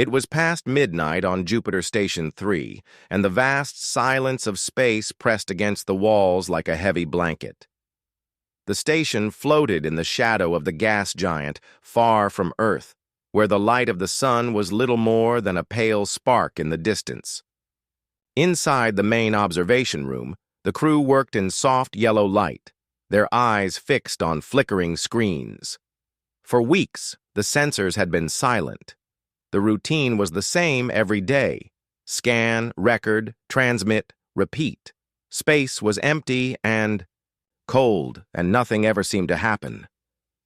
It was past midnight on Jupiter Station 3, and the vast silence of space pressed against the walls like a heavy blanket. The station floated in the shadow of the gas giant, far from Earth, where the light of the sun was little more than a pale spark in the distance. Inside the main observation room, the crew worked in soft yellow light, their eyes fixed on flickering screens. For weeks, the sensors had been silent. The routine was the same every day. Scan, record, transmit, repeat. Space was empty and cold, and nothing ever seemed to happen.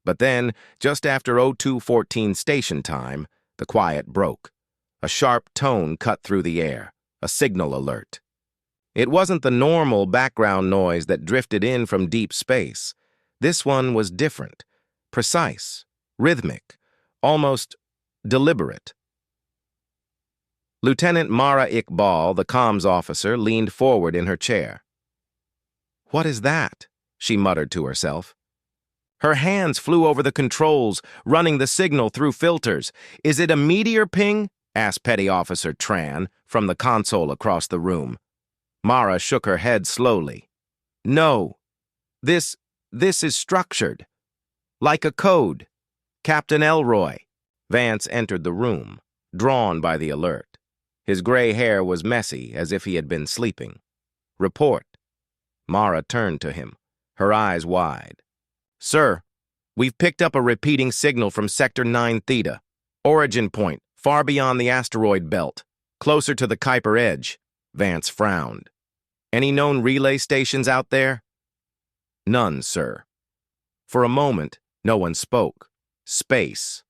But then, just after 02:14 station time, the quiet broke. A sharp tone cut through the air, a signal alert. It wasn't the normal background noise that drifted in from deep space. This one was different, precise, rhythmic, almost deliberate. Lieutenant Mara Iqbal, the comms officer, leaned forward in her chair. "What is that?" she muttered to herself. Her hands flew over the controls, running the signal through filters. "Is it a meteor ping?" asked Petty Officer Tran from the console across the room. Mara shook her head slowly. "No. This is structured. Like a code. Captain Elroy." Vance entered the room, drawn by the alert. His gray hair was messy, as if he had been sleeping. "Report." Mara turned to him, her eyes wide. "Sir, we've picked up a repeating signal from Sector 9 Theta. Origin point, far beyond the asteroid belt, closer to the Kuiper edge." Vance frowned. "Any known relay stations out there?" "None, sir." For a moment, no one spoke. Space.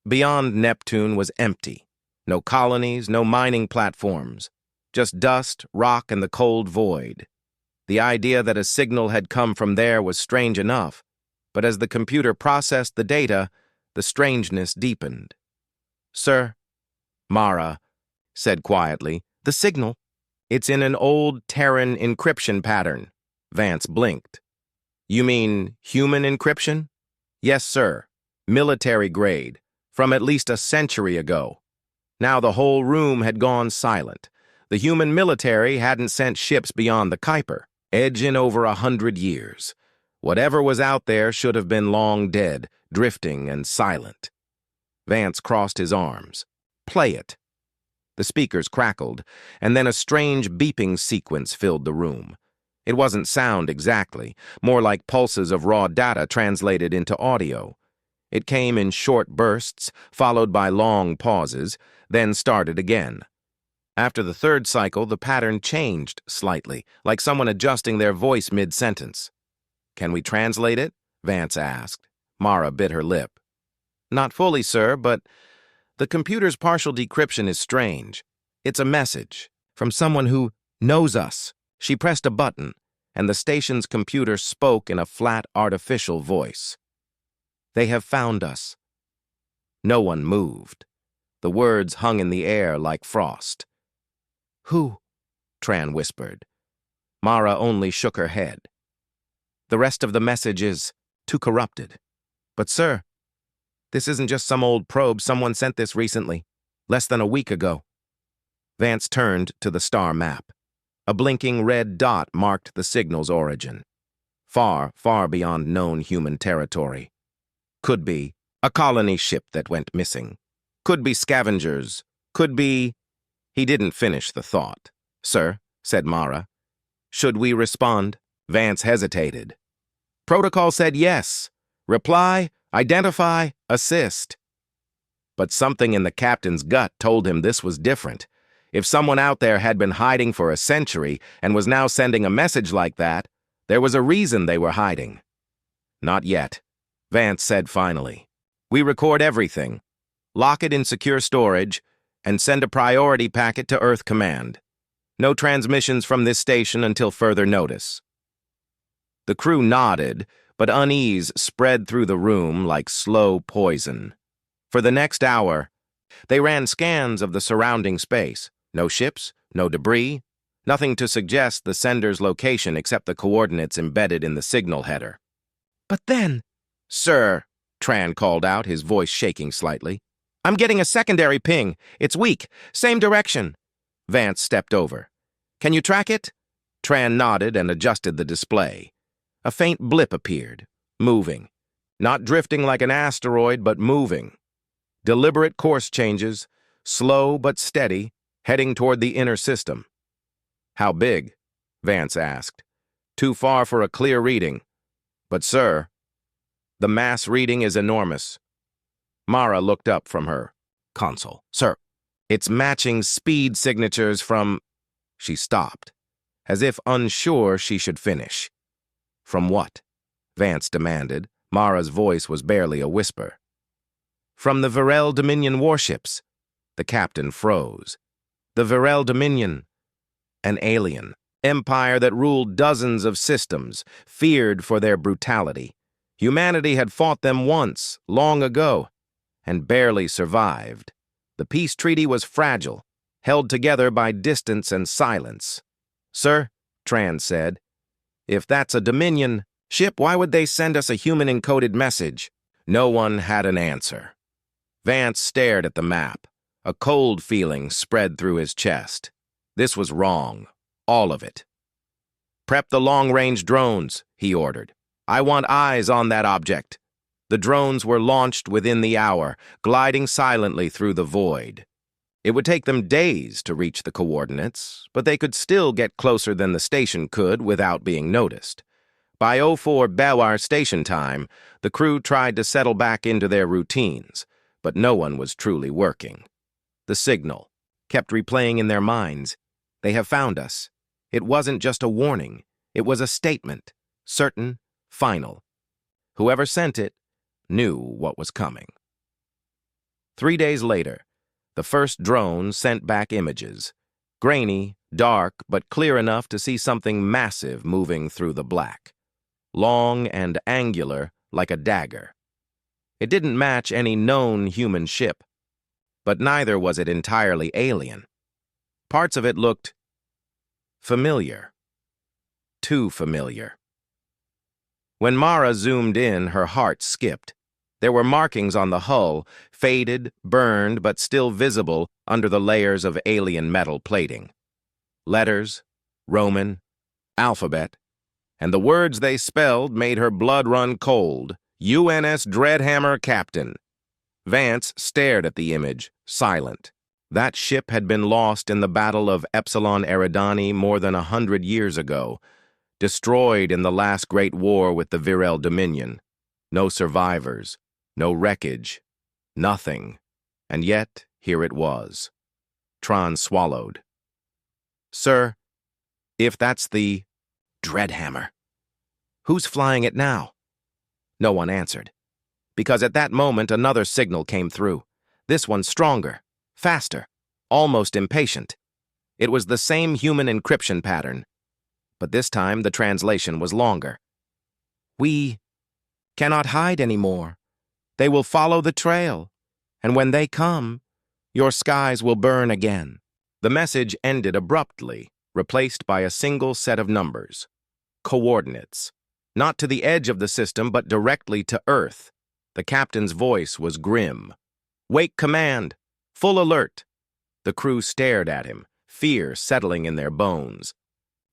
Beyond Neptune was empty. No colonies, no mining platforms. Just dust, rock, and the cold void. The idea that a signal had come from there was strange enough, but as the computer processed the data, the strangeness deepened. "Sir," Mara said quietly, "the signal. It's in an old Terran encryption pattern." Vance blinked. "You mean human encryption?" "Yes, sir. Military grade. From at least a century ago." Now the whole room had gone silent. The human military hadn't sent ships beyond the Kuiper edge in over 100 years. Whatever was out there should have been long dead, drifting and silent. Vance crossed his arms. "Play it." The speakers crackled, and then a strange beeping sequence filled the room. It wasn't sound exactly, more like pulses of raw data translated into audio. It came in short bursts, followed by long pauses, then started again. After the third cycle, the pattern changed slightly, like someone adjusting their voice mid-sentence. "Can we translate it?" Vance asked. Mara bit her lip. "Not fully, sir, but the computer's partial decryption is strange. It's a message from someone who knows us." She pressed a button, and the station's computer spoke in a flat, artificial voice. "They have found us." No one moved. The words hung in the air like frost. "Who?" Tran whispered. Mara only shook her head. "The rest of the message is too corrupted." "But sir, this isn't just some old probe. Someone sent this recently, less than a week ago." Vance turned to the star map. A blinking red dot marked the signal's origin. Far, far beyond known human territory. Could be a colony ship that went missing. Could be scavengers. Could be... He didn't finish the thought. "Sir," said Mara. "Should we respond?" Vance hesitated. Protocol said yes. Reply, identify, assist. But something in the captain's gut told him this was different. If someone out there had been hiding for a century and was now sending a message like that, there was a reason they were hiding. "Not yet," Vance said finally. "We record everything, lock it in secure storage, and send a priority packet to Earth Command. No transmissions from this station until further notice." The crew nodded, but unease spread through the room like slow poison. For the next hour, they ran scans of the surrounding space. No ships, no debris, nothing to suggest the sender's location except the coordinates embedded in the signal header. "But then..." "Sir," Tran called out, his voice shaking slightly, I'm getting a secondary ping. It's weak. Same direction. Vance stepped over. Can you track it? Tran nodded and adjusted the display. A faint blip appeared, moving. Not drifting like an asteroid, but moving. Deliberate course changes, slow but steady, heading toward the inner system. How big? Vance asked. Too far for a clear reading. But, sir, the mass reading is enormous. Mara looked up from her console. Sir, it's matching speed signatures from... She stopped, as if unsure she should finish. From what? Vance demanded. Mara's voice was barely a whisper. From the Virel Dominion warships. The captain froze. The Virel Dominion. An alien. Empire that ruled dozens of systems, feared for their brutality. Humanity had fought them once, long ago, and barely survived. The peace treaty was fragile, held together by distance and silence. Sir, Tran said, if that's a Dominion ship, why would they send us a human-encoded message? No one had an answer. Vance stared at the map. A cold feeling spread through his chest. This was wrong. All of it. Prep the long-range drones, he ordered. I want eyes on that object. The drones were launched within the hour, gliding silently through the void. It would take them days to reach the coordinates, but they could still get closer than the station could without being noticed. By 04 Belwar station time, the crew tried to settle back into their routines, but no one was truly working. The signal kept replaying in their minds. They have found us. It wasn't just a warning. It was a statement, certain, final. Whoever sent it knew what was coming. 3 days later, the first drone sent back images. Grainy, dark, but clear enough to see something massive moving through the black. Long and angular, like a dagger. It didn't match any known human ship, but neither was it entirely alien. Parts of it looked familiar. Too familiar. When Mara zoomed in, her heart skipped. There were markings on the hull, faded, burned, but still visible under the layers of alien metal plating. Letters, Roman, alphabet, and the words they spelled made her blood run cold. UNS Dreadhammer Captain. Vance stared at the image, silent. That ship had been lost in the Battle of Epsilon Eridani more than 100 years ago, destroyed in the last great war with the Virel Dominion. No survivors, no wreckage, nothing. And yet, here it was. Tron swallowed. Sir, if that's the Dreadhammer, who's flying it now? No one answered, because at that moment another signal came through. This one stronger, faster, almost impatient. It was the same human encryption pattern, but this time the translation was longer. We cannot hide anymore. They will follow the trail, and when they come, your skies will burn again. The message ended abruptly, replaced by a single set of numbers. Coordinates. Not to the edge of the system, but directly to Earth. The captain's voice was grim. Wake command. Full alert. The crew stared at him, fear settling in their bones.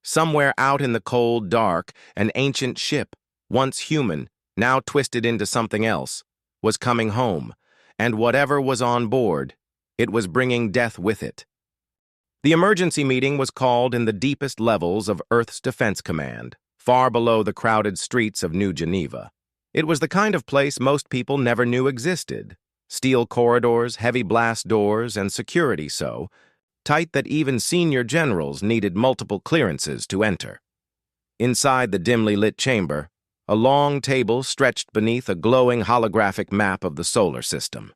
Somewhere out in the cold dark, an ancient ship, once human, now twisted into something else, was coming home, and whatever was on board, it was bringing death with it. The emergency meeting was called in the deepest levels of Earth's Defense Command, far below the crowded streets of New Geneva. It was the kind of place most people never knew existed. Steel corridors, heavy blast doors, and security so tight that even senior generals needed multiple clearances to enter. Inside the dimly lit chamber, a long table stretched beneath a glowing holographic map of the solar system.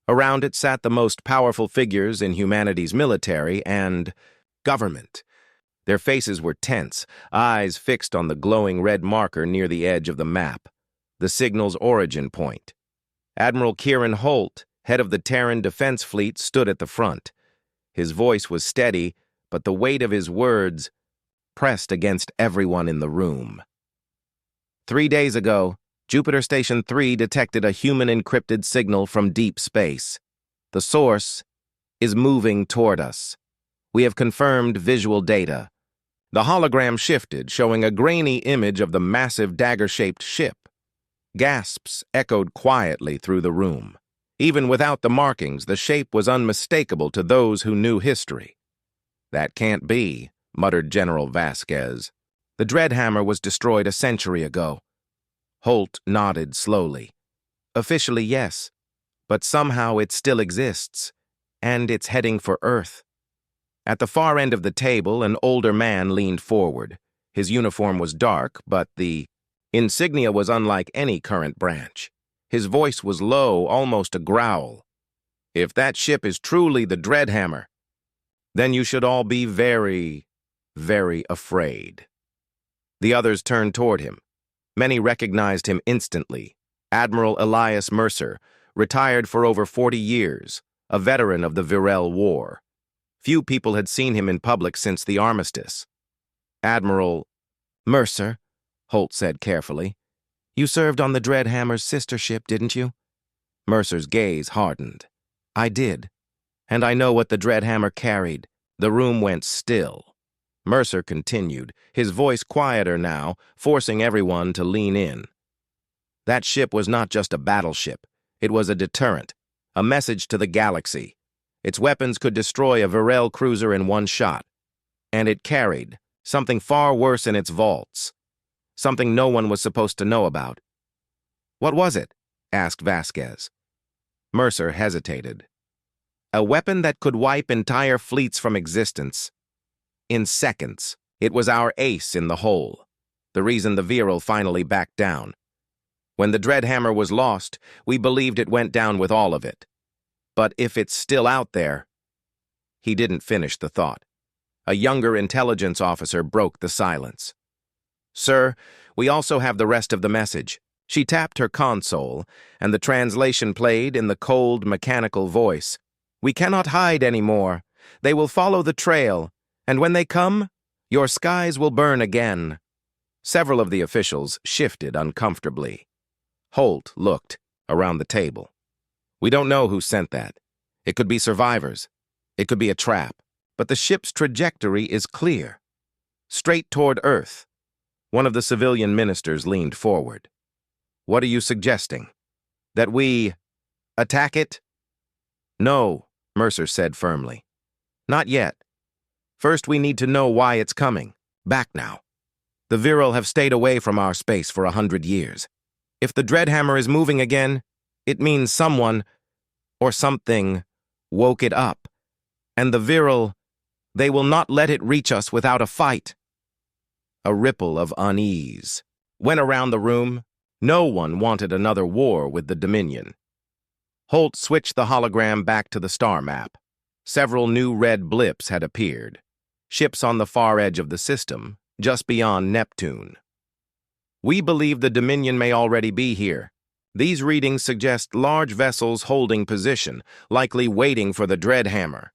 Around it sat the most powerful figures in humanity's military and government. Their faces were tense, eyes fixed on the glowing red marker near the edge of the map, the signal's origin point. Admiral Kieran Holt, head of the Terran Defense Fleet, stood at the front. His voice was steady, but the weight of his words pressed against everyone in the room. 3 days ago, Jupiter Station 3 detected a human-encrypted signal from deep space. The source is moving toward us. We have confirmed visual data. The hologram shifted, showing a grainy image of the massive dagger-shaped ship. Gasps echoed quietly through the room. Even without the markings, the shape was unmistakable to those who knew history. "That can't be," muttered General Vasquez. "The Dreadhammer was destroyed a century ago." Holt nodded slowly. "Officially, yes, but somehow it still exists, and it's heading for Earth." At the far end of the table, an older man leaned forward. His uniform was dark, but the insignia was unlike any current branch. His voice was low, almost a growl. "If that ship is truly the Dreadhammer, then you should all be very, very afraid." The others turned toward him. Many recognized him instantly. Admiral Elias Mercer, retired for over 40 years, a veteran of the Virel War. Few people had seen him in public since the armistice. "Admiral Mercer," Holt said carefully, "you served on the Dreadhammer's sister ship, didn't you?" Mercer's gaze hardened. "I did, and I know what the Dreadhammer carried." The room went still. Mercer continued, his voice quieter now, forcing everyone to lean in. "That ship was not just a battleship. It was a deterrent, a message to the galaxy. Its weapons could destroy a Virel cruiser in one shot. And it carried something far worse in its vaults. Something no one was supposed to know about." "What was it?" asked Vasquez. Mercer hesitated. "A weapon that could wipe entire fleets from existence. In seconds. It was our ace in the hole. The reason the Virel finally backed down. When the Dreadhammer was lost, we believed it went down with all of it. But if it's still out there—" He didn't finish the thought. A younger intelligence officer broke the silence. "Sir, we also have the rest of the message." She tapped her console, and the translation played in the cold, mechanical voice. "We cannot hide anymore. They will follow the trail, and when they come, your skies will burn again." Several of the officials shifted uncomfortably. Holt looked around the table. "We don't know who sent that. It could be survivors. It could be a trap. But the ship's trajectory is clear. Straight toward Earth." One of the civilian ministers leaned forward. "What are you suggesting? That we attack it?" "No," Mercer said firmly. "Not yet. First, we need to know why it's coming. Back now. The Virel have stayed away from our space for 100 years. If the Dreadhammer is moving again, it means someone, or something, woke it up. And the Virel, they will not let it reach us without a fight." A ripple of unease went around the room. No one wanted another war with the Dominion. Holt switched the hologram back to the star map. Several new red blips had appeared. Ships on the far edge of the system, just beyond Neptune. "We believe the Dominion may already be here. These readings suggest large vessels holding position, likely waiting for the Dreadhammer.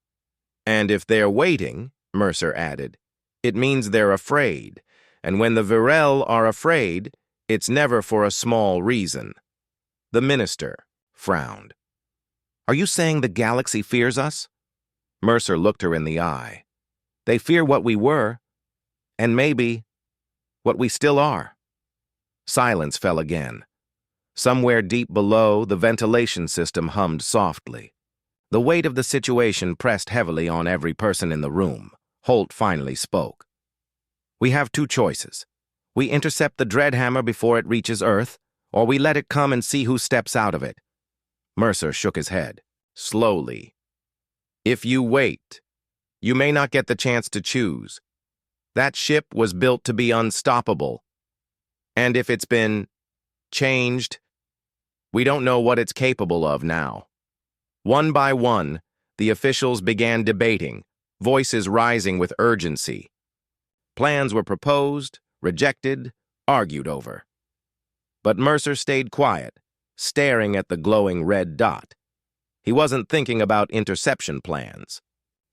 And if they're waiting," Mercer added, "it means they're afraid. And when the Virel are afraid, it's never for a small reason." The minister frowned. "Are you saying the galaxy fears us?" Mercer looked her in the eye. "They fear what we were, and maybe what we still are." Silence fell again. Somewhere deep below, the ventilation system hummed softly. The weight of the situation pressed heavily on every person in the room. Holt finally spoke. "We have two choices. We intercept the Dreadhammer before it reaches Earth, or we let it come and see who steps out of it." Mercer shook his head, slowly. "If you wait, you may not get the chance to choose. That ship was built to be unstoppable. And if it's been changed, we don't know what it's capable of now." One by one, the officials began debating, voices rising with urgency. Plans were proposed, rejected, argued over. But Mercer stayed quiet, staring at the glowing red dot. He wasn't thinking about interception plans.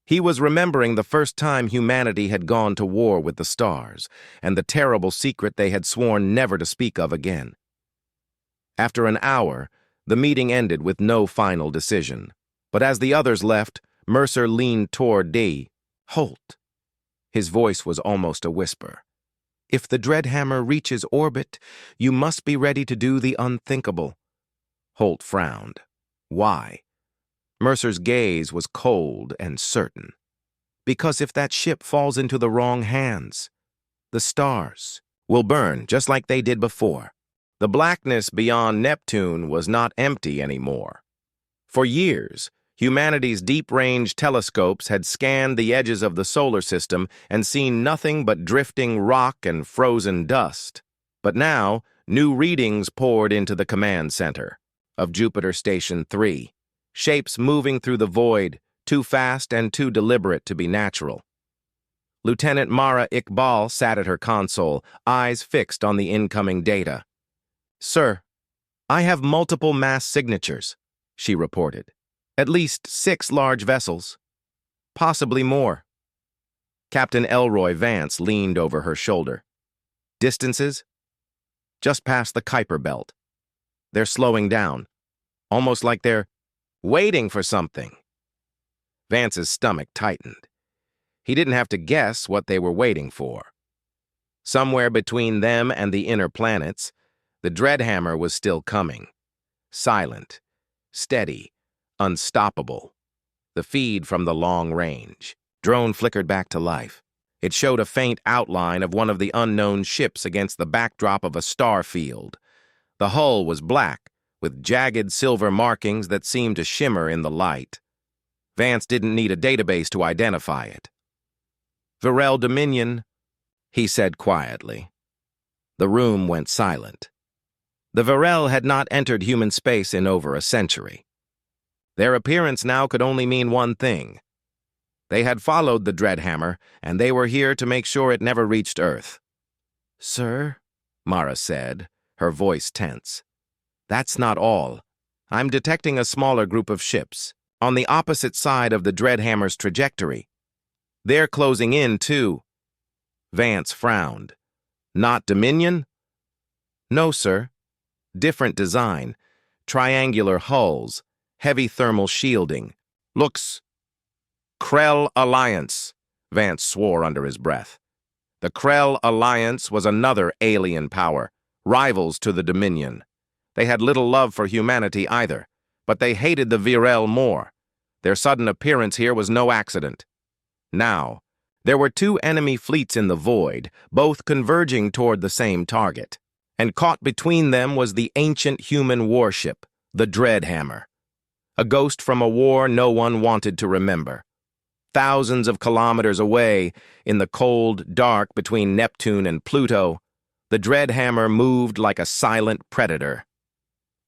He was remembering the first time humanity had gone to war with the stars, and the terrible secret they had sworn never to speak of again. After an hour, the meeting ended with no final decision. But as the others left, Mercer leaned toward D. "Holt." His voice was almost a whisper. "If the Dreadhammer reaches orbit, you must be ready to do the unthinkable." Holt frowned. Why? Mercer's gaze was cold and certain. "Because if that ship falls into the wrong hands, the stars will burn just like they did before." The blackness beyond Neptune was not empty anymore. For years, humanity's deep-range telescopes had scanned the edges of the solar system and seen nothing but drifting rock and frozen dust. But now, new readings poured into the command center of Jupiter Station 3, shapes moving through the void, too fast and too deliberate to be natural. Lieutenant Mara Iqbal sat at her console, eyes fixed on the incoming data. "Sir, I have multiple mass signatures," she reported. "At least 6 large vessels. Possibly more." Captain Elroy Vance leaned over her shoulder. "Distances? Just past the Kuiper Belt. They're slowing down, almost like they're waiting for something." Vance's stomach tightened. He didn't have to guess what they were waiting for. Somewhere between them and the inner planets, the Dreadhammer was still coming. Silent, steady, unstoppable. The feed from the long range. Drone flickered back to life. It showed a faint outline of one of the unknown ships against the backdrop of a star field. The hull was black, with jagged silver markings that seemed to shimmer in the light. Vance didn't need a database to identify it. "Virel Dominion," he said quietly. The room went silent. The Virel had not entered human space in over a century. Their appearance now could only mean one thing. They had followed the Dreadhammer, and they were here to make sure it never reached Earth. "Sir," Mara said, her voice tense. "That's not all. I'm detecting a smaller group of ships, on the opposite side of the Dreadhammer's trajectory. They're closing in, too." Vance frowned. "Not Dominion?" "No, sir. Different design. Triangular hulls, heavy thermal shielding. Looks..." "Krell Alliance," Vance swore under his breath. The Krell Alliance was another alien power, rivals to the Dominion. They had little love for humanity either, but they hated the Virel more. Their sudden appearance here was no accident. Now, there were 2 enemy fleets in the void, both converging toward the same target. And caught between them was the ancient human warship, the Dreadhammer. A ghost from a war no one wanted to remember. Thousands of kilometers away, in the cold dark between Neptune and Pluto, the Dreadhammer moved like a silent predator.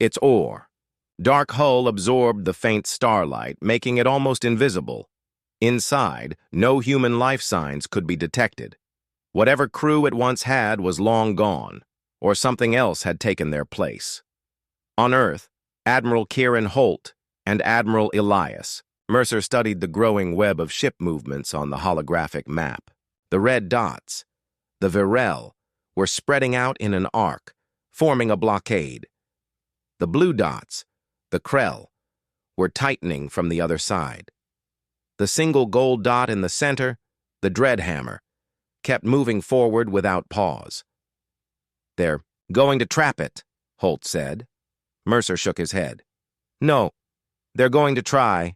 Its dark hull absorbed the faint starlight, making it almost invisible. Inside, no human life signs could be detected. Whatever crew it once had was long gone, or something else had taken their place. On Earth, Admiral Kieran Holt and Admiral Elias, Mercer studied the growing web of ship movements on the holographic map. The red dots, the Virel, were spreading out in an arc, forming a blockade. The blue dots, the Krell, were tightening from the other side. The single gold dot in the center, the Dreadhammer, kept moving forward without pause. "They're going to trap it," Holt said. Mercer shook his head. "No, they're going to try.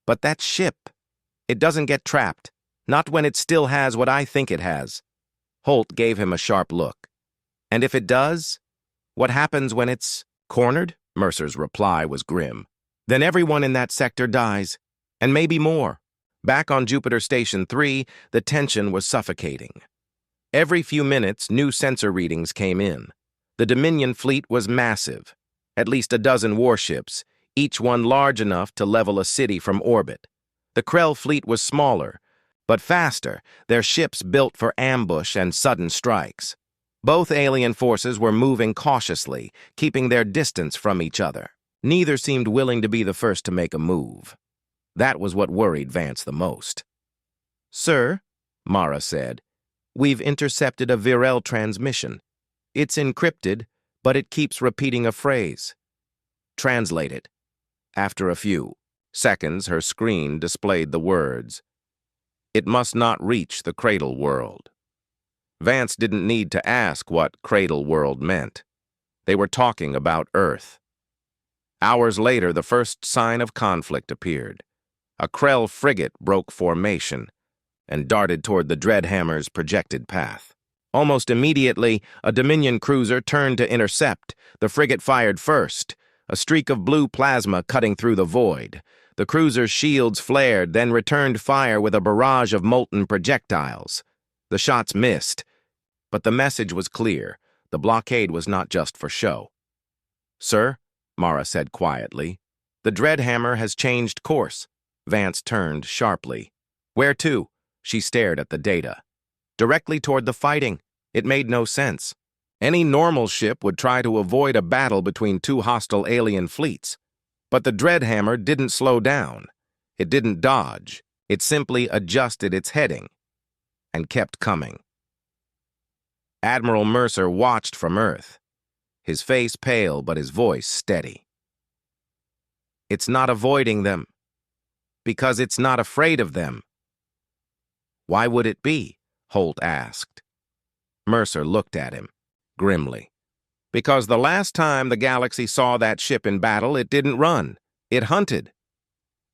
But that ship, it doesn't get trapped. Not when it still has what I think it has." Holt gave him a sharp look. "And if it does, what happens when it's cornered?" Mercer's reply was grim. "Then everyone in that sector dies, and maybe more." Back on Jupiter Station 3, the tension was suffocating. Every few minutes, new sensor readings came in. The Dominion fleet was massive, at least a dozen warships, each one large enough to level a city from orbit. The Krell fleet was smaller, but faster, their ships built for ambush and sudden strikes. Both alien forces were moving cautiously, keeping their distance from each other. Neither seemed willing to be the first to make a move. That was what worried Vance the most. "Sir," Mara said, "we've intercepted a Virel transmission. It's encrypted, but it keeps repeating a phrase." "Translate it." "After a few." Seconds, her screen displayed the words, "It must not reach the cradle world." Vance didn't need to ask what cradle world meant. They were talking about Earth. Hours later, the first sign of conflict appeared. A Krell frigate broke formation and darted toward the Dreadhammer's projected path. Almost immediately, a Dominion cruiser turned to intercept. The frigate fired first, a streak of blue plasma cutting through the void. The cruiser's shields flared, then returned fire with a barrage of molten projectiles. The shots missed, but the message was clear. The blockade was not just for show. "Sir," Mara said quietly, "the Dreadhammer has changed course." Vance turned sharply. "Where to?" She stared at the data. "Directly toward the fighting." It made no sense. Any normal ship would try to avoid a battle between two hostile alien fleets. But the Dreadhammer didn't slow down. It didn't dodge. It simply adjusted its heading and kept coming. Admiral Mercer watched from Earth, his face pale but his voice steady. "It's not avoiding them, because it's not afraid of them." "Why would it be?" Holt asked. Mercer looked at him, grimly. "Because the last time the galaxy saw that ship in battle, it didn't run. It hunted."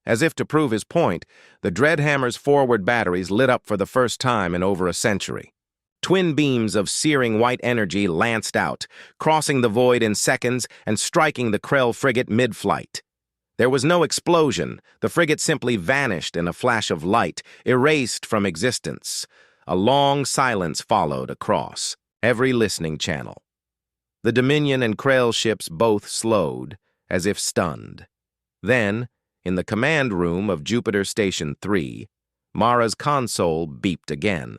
As if to prove his point, the Dreadhammer's forward batteries lit up for the first time in over a century. Twin beams of searing white energy lanced out, crossing the void in seconds and striking the Krell frigate mid-flight. There was no explosion. The frigate simply vanished in a flash of light, erased from existence. A long silence followed across every listening channel. The Dominion and Krell ships both slowed, as if stunned. Then, in the command room of Jupiter Station 3, Mara's console beeped again.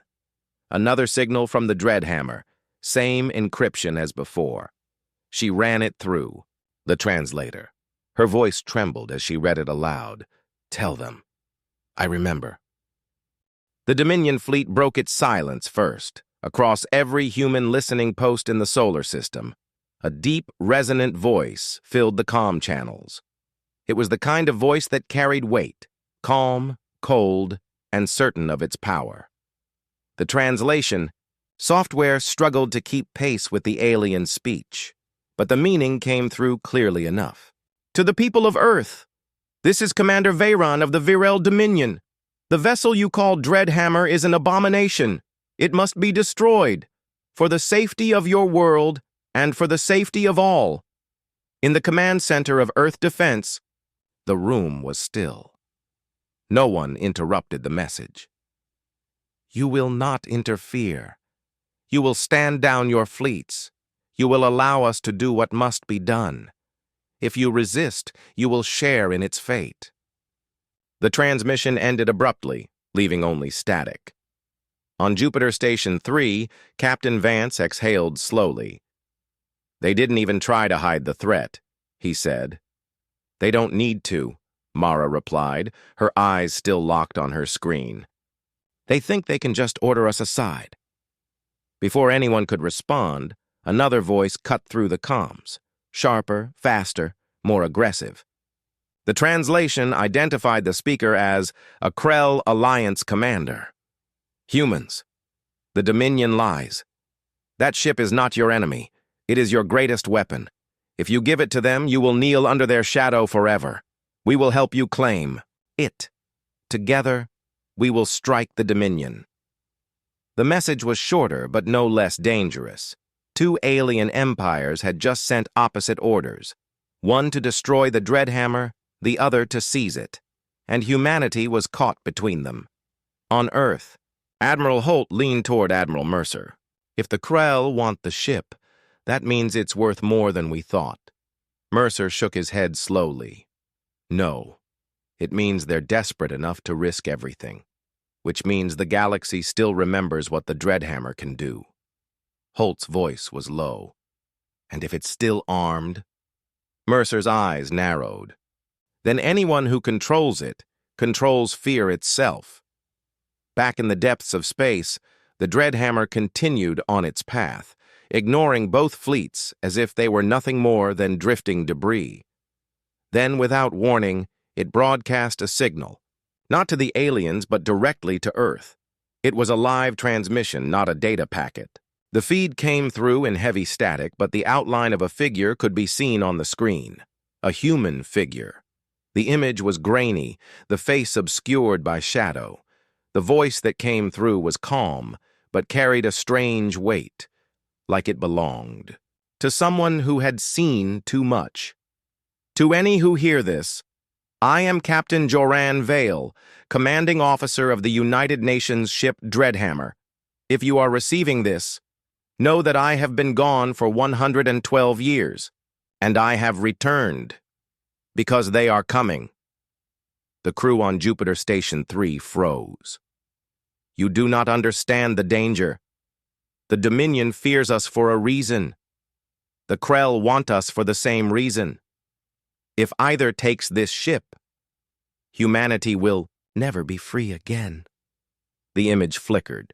Another signal from the Dreadhammer, same encryption as before. She ran it through. The translator. Her voice trembled as she read it aloud. "Tell them. I remember." The Dominion fleet broke its silence first, across every human listening post in the solar system. A deep, resonant voice filled the comm channels. It was the kind of voice that carried weight, calm, cold, and certain of its power. The translation, software struggled to keep pace with the alien speech, but the meaning came through clearly enough. "To the people of Earth, this is Commander Veyron of the Virel Dominion. The vessel you call Dreadhammer is an abomination. It must be destroyed, for the safety of your world and for the safety of all." In the command center of Earth Defense, the room was still. No one interrupted the message. "You will not interfere. You will stand down your fleets. You will allow us to do what must be done. If you resist, you will share in its fate." The transmission ended abruptly, leaving only static. On Jupiter Station 3, Captain Vance exhaled slowly. "They didn't even try to hide the threat," he said. "They don't need to," Mara replied, her eyes still locked on her screen. "They think they can just order us aside." Before anyone could respond, another voice cut through the comms, sharper, faster, more aggressive. The translation identified the speaker as a Krell Alliance commander. "Humans, the Dominion lies. That ship is not your enemy. It is your greatest weapon. If you give it to them, you will kneel under their shadow forever. We will help you claim it. Together, we will strike the Dominion." The message was shorter, but no less dangerous. Two alien empires had just sent opposite orders, one to destroy the Dreadhammer, the other to seize it, and humanity was caught between them. On Earth, Admiral Holt leaned toward Admiral Mercer. "If the Krell want the ship, that means it's worth more than we thought." Mercer shook his head slowly. "No, it means they're desperate enough to risk everything, which means the galaxy still remembers what the Dreadhammer can do." Holt's voice was low. "And if it's still armed?" Mercer's eyes narrowed. "Then anyone who controls it controls fear itself." Back in the depths of space, the Dreadhammer continued on its path, ignoring both fleets as if they were nothing more than drifting debris. Then, without warning, It broadcast a signal, not to the aliens but directly to Earth. It was a live transmission, not a data packet. The feed came through in heavy static, but the outline of a figure could be seen on the screen. A human figure. The image was grainy, the face obscured by shadow. The voice that came through was calm, but carried a strange weight, like it belonged to someone who had seen too much. To any who hear this, I am Captain Joran Vale, commanding officer of the United Nations ship Dreadhammer. If you are receiving this, know that I have been gone for 112 years, and I have returned, because they are coming. The crew on Jupiter Station 3 froze. You do not understand the danger. The Dominion fears us for a reason. The Krell want us for the same reason. If either takes this ship, humanity will never be free again. The image flickered.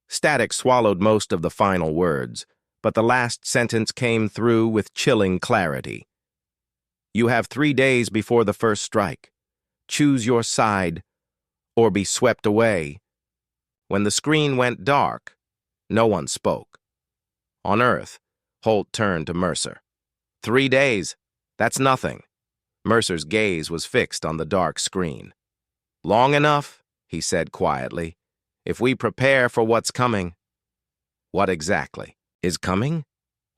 Static swallowed most of the final words, but the last sentence came through with chilling clarity. You have 3 days before the first strike. Choose your side, or be swept away. When the screen went dark, no one spoke. On Earth, Holt turned to Mercer. 3 days, that's nothing. Mercer's gaze was fixed on the dark screen. Long enough, he said quietly, if we prepare for what's coming. What exactly is coming?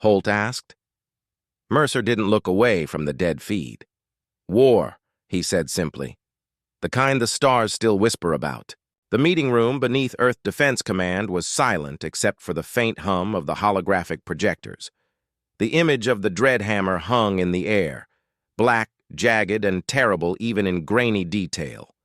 Holt asked. Mercer didn't look away from the dead feed. War, he said simply. The kind the stars still whisper about. The meeting room beneath Earth Defense Command was silent except for the faint hum of the holographic projectors. The image of the Dreadhammer hung in the air, black, jagged, and terrible even in grainy detail.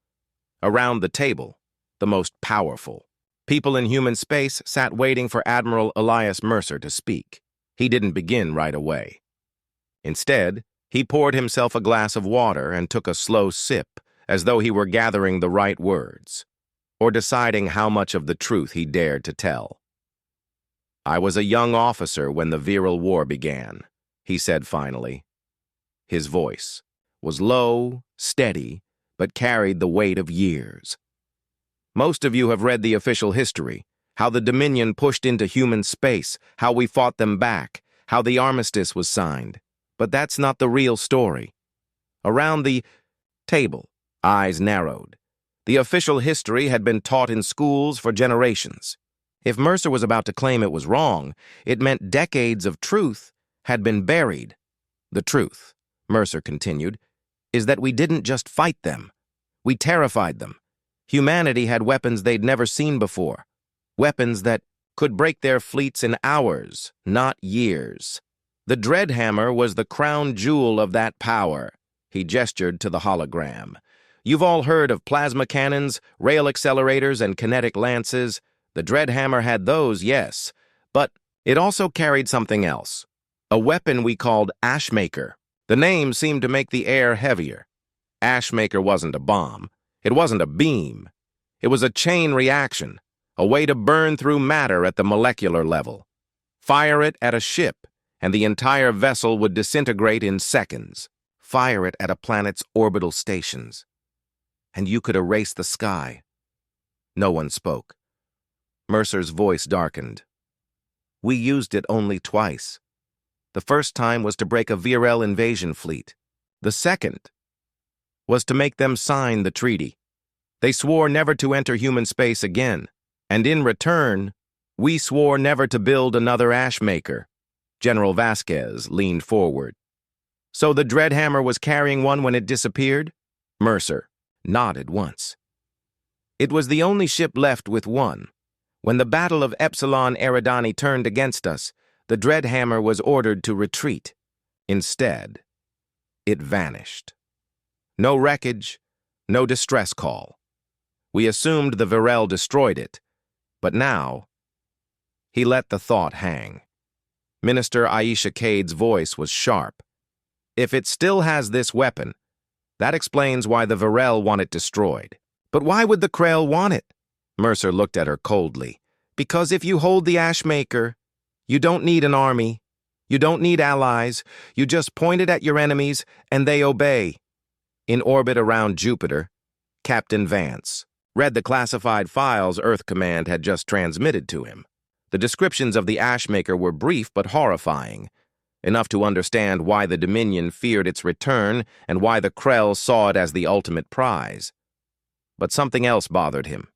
Around the table, the most powerful, people in human space sat waiting for Admiral Elias Mercer to speak. He didn't begin right away. Instead, he poured himself a glass of water and took a slow sip, as though he were gathering the right words, or deciding how much of the truth he dared to tell. I was a young officer when the Viral War began, he said finally. His voice was low, steady, but carried the weight of years. Most of you have read the official history, how the Dominion pushed into human space, how we fought them back, how the armistice was signed. But that's not the real story. Around the table, eyes narrowed. The official history had been taught in schools for generations. If Mercer was about to claim it was wrong, it meant decades of truth had been buried. The truth, Mercer continued, is that we didn't just fight them. We terrified them. Humanity had weapons they'd never seen before. Weapons that could break their fleets in hours, not years. The Dreadhammer was the crown jewel of that power. He gestured to the hologram. You've all heard of plasma cannons, rail accelerators, and kinetic lances. The Dreadhammer had those, yes, but it also carried something else. A weapon we called Ashmaker. The name seemed to make the air heavier. Ashmaker wasn't a bomb. It wasn't a beam. It was a chain reaction, a way to burn through matter at the molecular level. Fire it at a ship, and the entire vessel would disintegrate in seconds. Fire it at a planet's orbital stations, and you could erase the sky. No one spoke. Mercer's voice darkened. We used it only twice. The first time was to break a Viral invasion fleet. The second was to make them sign the treaty. They swore never to enter human space again, and in return, we swore never to build another Ashmaker. General Vasquez leaned forward. So the Dreadhammer was carrying one when it disappeared? Mercer nodded once. It was the only ship left with one. When the Battle of Epsilon Eridani turned against us, the Dreadhammer was ordered to retreat. Instead, it vanished. No wreckage, no distress call. We assumed the Viral destroyed it, but now, he let the thought hang. Minister Aisha Cade's voice was sharp. If it still has this weapon, that explains why the Viral want it destroyed. But why would the Krell want it? Mercer looked at her coldly. Because if you hold the Ashmaker, you don't need an army. You don't need allies. You just point it at your enemies, and they obey. In orbit around Jupiter, Captain Vance read the classified files Earth Command had just transmitted to him. The descriptions of the Ashmaker were brief but horrifying, enough to understand why the Dominion feared its return and why the Krell saw it as the ultimate prize. But something else bothered him.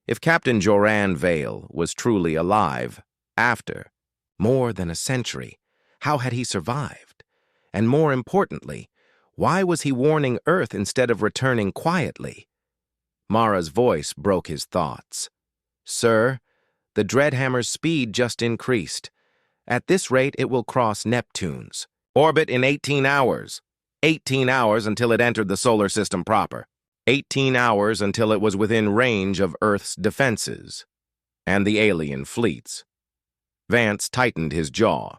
If Captain Joran Vale was truly alive, after more than a century, how had he survived? And more importantly, why was he warning Earth instead of returning quietly? Mara's voice broke his thoughts. "Sir, the Dreadhammer's speed just increased. At this rate, it will cross Neptune's orbit in 18 hours. 18 hours until it entered the solar system proper. 18 hours until it was within range of Earth's defenses and the alien fleets." Vance tightened his jaw.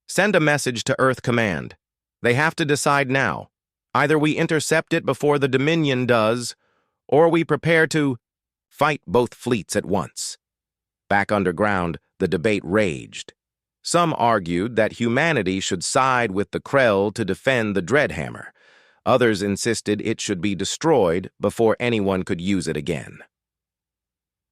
"Send a message to Earth Command. They have to decide now. Either we intercept it before the Dominion does, or we prepare to fight both fleets at once." Back underground, the debate raged. Some argued that humanity should side with the Krell to defend the Dreadhammer. Others insisted it should be destroyed before anyone could use it again.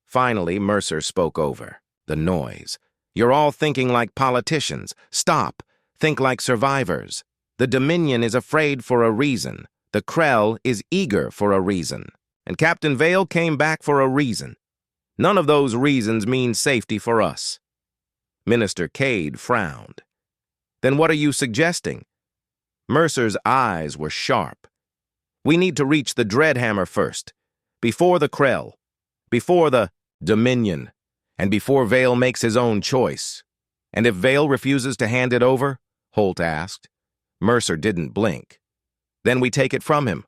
Finally, Mercer spoke over the noise. "You're all thinking like politicians. Stop. Think like survivors. The Dominion is afraid for a reason. The Krell is eager for a reason. And Captain Vale came back for a reason. None of those reasons mean safety for us." Minister Cade frowned. "Then what are you suggesting?" Mercer's eyes were sharp. "We need to reach the Dreadhammer first, before the Krell, before the Dominion, and before Vale makes his own choice." "And if Vale refuses to hand it over?" Holt asked. Mercer didn't blink. "Then we take it from him,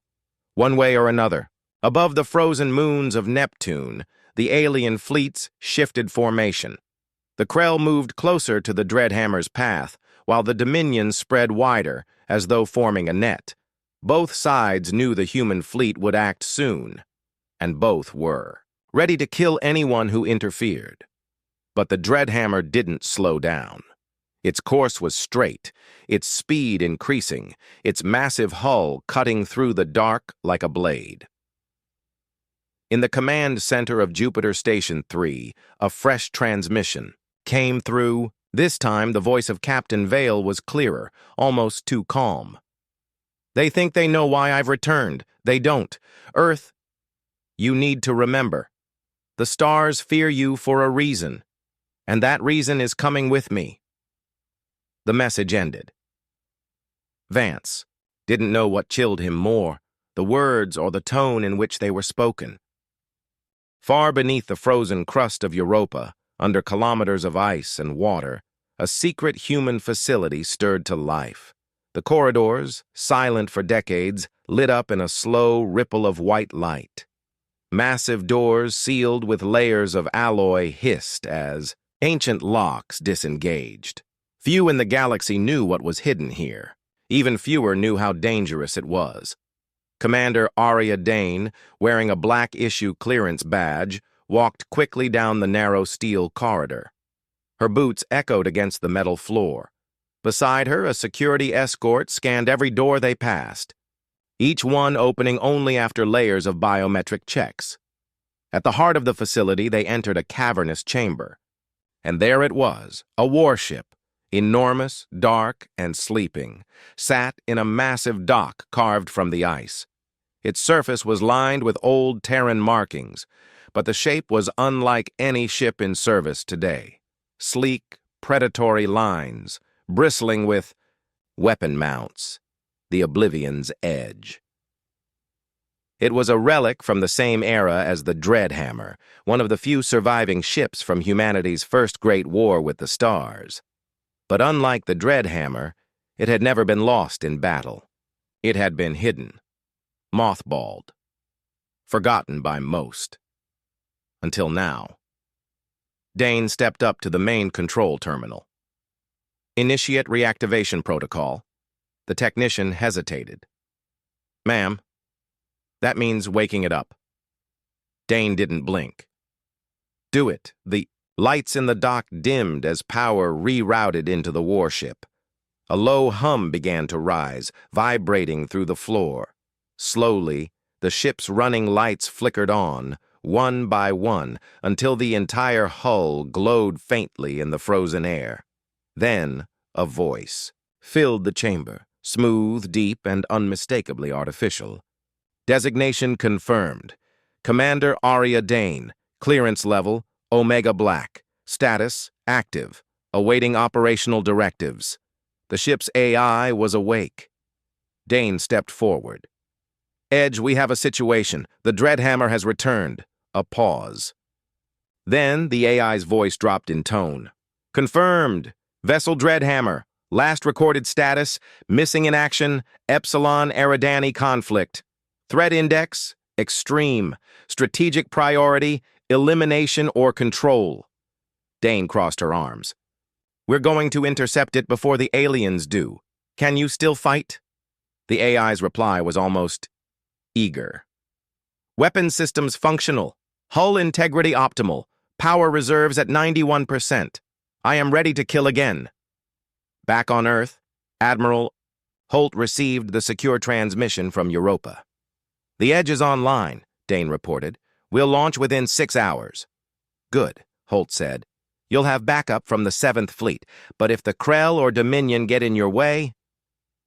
one way or another." Above the frozen moons of Neptune, the alien fleets shifted formation. The Krell moved closer to the Dreadhammer's path, while the Dominion spread wider, as though forming a net. Both sides knew the human fleet would act soon, and both were ready to kill anyone who interfered. But the Dreadhammer didn't slow down. Its course was straight, its speed increasing, its massive hull cutting through the dark like a blade. In the command center of Jupiter Station 3, a fresh transmission came through. This time, the voice of Captain Vale was clearer, almost too calm. "They think they know why I've returned. They don't. Earth, you need to remember. The stars fear you for a reason, and that reason is coming with me." The message ended. Vance didn't know what chilled him more, the words or the tone in which they were spoken. Far beneath the frozen crust of Europa, under kilometers of ice and water, a secret human facility stirred to life. The corridors, silent for decades, lit up in a slow ripple of white light. Massive doors sealed with layers of alloy hissed as ancient locks disengaged. Few in the galaxy knew what was hidden here. Even fewer knew how dangerous it was. Commander Arya Dane, wearing a black issue clearance badge, walked quickly down the narrow steel corridor. Her boots echoed against the metal floor. Beside her, a security escort scanned every door they passed, each one opening only after layers of biometric checks. At the heart of the facility, they entered a cavernous chamber. And there it was, a warship, enormous, dark, and sleeping, sat in a massive dock carved from the ice. Its surface was lined with old Terran markings, but the shape was unlike any ship in service today. Sleek, predatory lines, bristling with weapon mounts, the Oblivion's edge. It was a relic from the same era as the Dreadhammer, one of the few surviving ships from humanity's first great war with the stars. But unlike the Dreadhammer, it had never been lost in battle. It had been hidden, mothballed, forgotten by most. Until now. Dane stepped up to the main control terminal. "Initiate reactivation protocol." The technician hesitated. "Ma'am, that means waking it up." Dane didn't blink. "Do it." The lights in the dock dimmed as power rerouted into the warship. A low hum began to rise, vibrating through the floor. Slowly, the ship's running lights flickered on, one by one, until the entire hull glowed faintly in the frozen air. Then, a voice filled the chamber, smooth, deep, and unmistakably artificial. Designation confirmed. Commander Arya Dane. Clearance level, Omega Black. Status, active. Awaiting operational directives. The ship's AI was awake. Dane stepped forward. Edge, we have a situation. The Dreadhammer has returned. A pause. Then the AI's voice dropped in tone. Confirmed. Vessel Dreadhammer. Last recorded status, missing in action, Epsilon Eridani conflict. Threat index, extreme. Strategic priority, elimination or control. Dane crossed her arms. We're going to intercept it before the aliens do. Can you still fight? The AI's reply was almost eager. Weapon systems functional. Hull integrity optimal. Power reserves at 91%. I am ready to kill again. Back on Earth, Admiral Holt received the secure transmission from Europa. The Edge is online, Dane reported. We'll launch within 6 hours. Good, Holt said. You'll have backup from the 7th Fleet, but if the Krell or Dominion get in your way...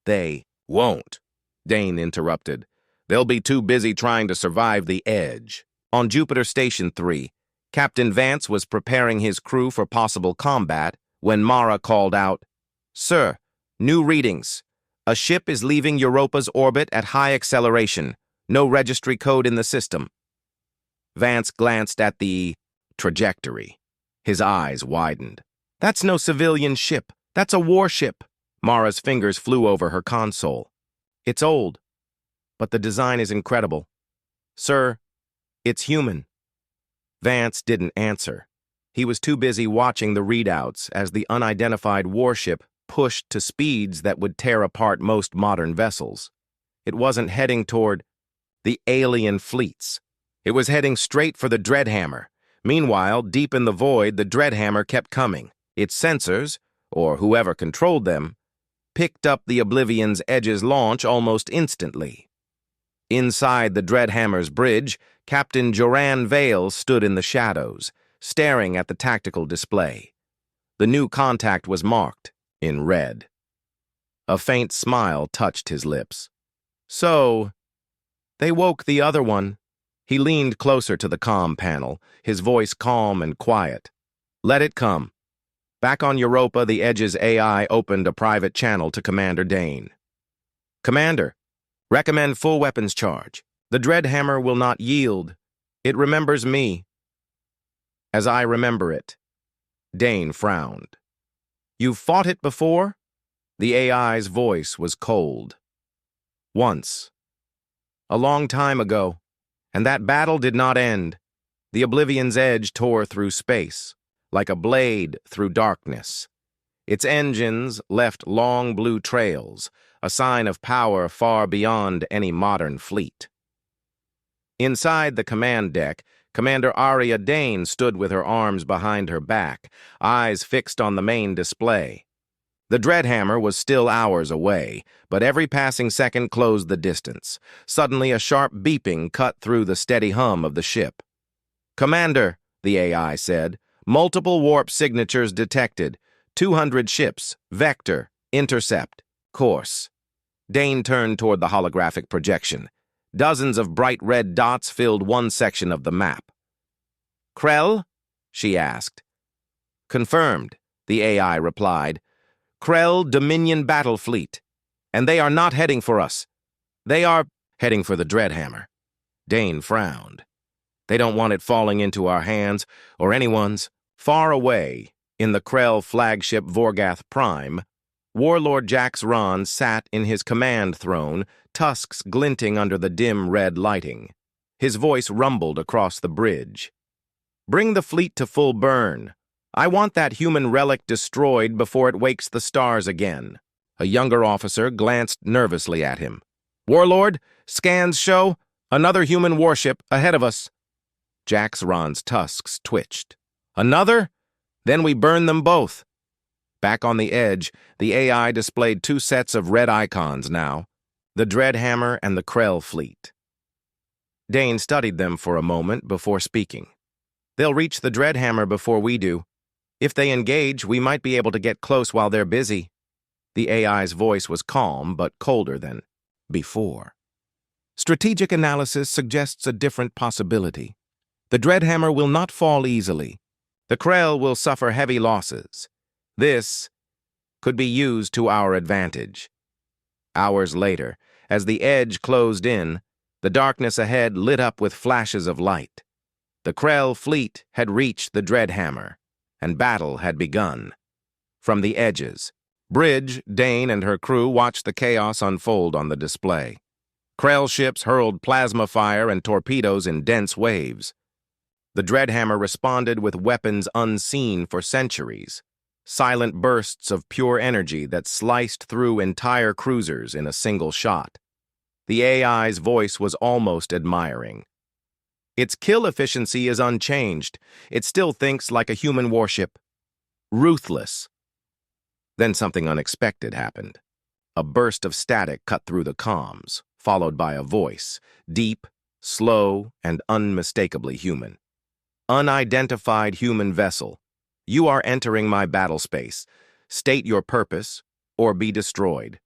They won't, Dane interrupted. They'll be too busy trying to survive the Edge. On Jupiter Station 3, Captain Vance was preparing his crew for possible combat when Mara called out, Sir, new readings. A ship is leaving Europa's orbit at high acceleration. No registry code in the system. Vance glanced at the trajectory. His eyes widened. That's no civilian ship. That's a warship. Mara's fingers flew over her console. It's old, but the design is incredible. Sir, it's human. Vance didn't answer. He was too busy watching the readouts as the unidentified warship pushed to speeds that would tear apart most modern vessels. It wasn't heading toward the alien fleets. It was heading straight for the Dreadhammer. Meanwhile, deep in the void, the Dreadhammer kept coming. Its sensors, or whoever controlled them, picked up the Oblivion's Edge's launch almost instantly. Inside the Dreadhammer's bridge, Captain Joran Vale stood in the shadows, staring at the tactical display. The new contact was marked in red. A faint smile touched his lips. So, they woke the other one. He leaned closer to the comm panel, his voice calm and quiet. Let it come. Back on Europa, the Edge's AI opened a private channel to Commander Dane. Commander, recommend full weapons charge. The Dreadhammer will not yield. It remembers me. As I remember it. Dane frowned. You've fought it before? The AI's voice was cold. Once. A long time ago. And that battle did not end. The Oblivion's Edge tore through space, like a blade through darkness. Its engines left long blue trails, a sign of power far beyond any modern fleet. Inside the command deck, Commander Arya Dane stood with her arms behind her back, eyes fixed on the main display. The Dreadhammer was still hours away, but every passing second closed the distance. Suddenly, a sharp beeping cut through the steady hum of the ship. Commander, the AI said, multiple warp signatures detected. 200 ships, vector, intercept, course. Dane turned toward the holographic projection. Dozens of bright red dots filled one section of the map. Krell? She asked. Confirmed, the AI replied. Krell Dominion battle fleet. And they are not heading for us. They are heading for the Dreadhammer. Dane frowned. They don't want it falling into our hands, or anyone's. Far away, in the Krell flagship Vorgath Prime, Warlord Jax Ron sat in his command throne, tusks glinting under the dim red lighting. His voice rumbled across the bridge. Bring the fleet to full burn. I want that human relic destroyed before it wakes the stars again. A younger officer glanced nervously at him. Warlord, scans show another human warship ahead of us. Jax Ron's tusks twitched. Another? Then we burn them both. Back on the edge, the AI displayed two sets of red icons now, the Dreadhammer and the Krell fleet. Dane studied them for a moment before speaking. They'll reach the Dreadhammer before we do. If they engage, we might be able to get close while they're busy. The AI's voice was calm but colder than before. Strategic analysis suggests a different possibility. The Dreadhammer will not fall easily. The Krell will suffer heavy losses. This could be used to our advantage. Hours later, as the edge closed in, the darkness ahead lit up with flashes of light. The Krell fleet had reached the Dreadhammer, and battle had begun. From the edges, Bridge, Dane, and her crew watched the chaos unfold on the display. Krell ships hurled plasma fire and torpedoes in dense waves. The Dreadhammer responded with weapons unseen for centuries, silent bursts of pure energy that sliced through entire cruisers in a single shot. The AI's voice was almost admiring. Its kill efficiency is unchanged. It still thinks like a human warship. Ruthless. Then something unexpected happened. A burst of static cut through the comms, followed by a voice, deep, slow, and unmistakably human. Unidentified human vessel. You are entering my battle space. State your purpose, or be destroyed.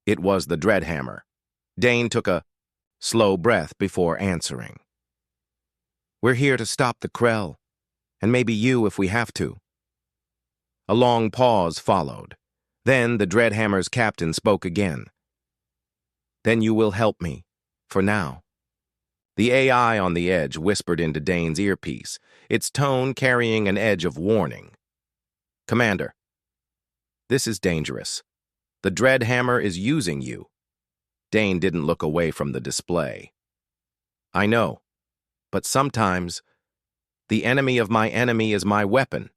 It was the Dreadhammer. Dane took a slow breath before answering. We're here to stop the Krell, and maybe you if we have to. A long pause followed. Then the Dreadhammer's captain spoke again. Then you will help me, for now. The AI on the edge whispered into Dane's earpiece, its tone carrying an edge of warning. Commander, this is dangerous. The Dreadhammer is using you. Dane didn't look away from the display. I know, but sometimes the enemy of my enemy is my weapon.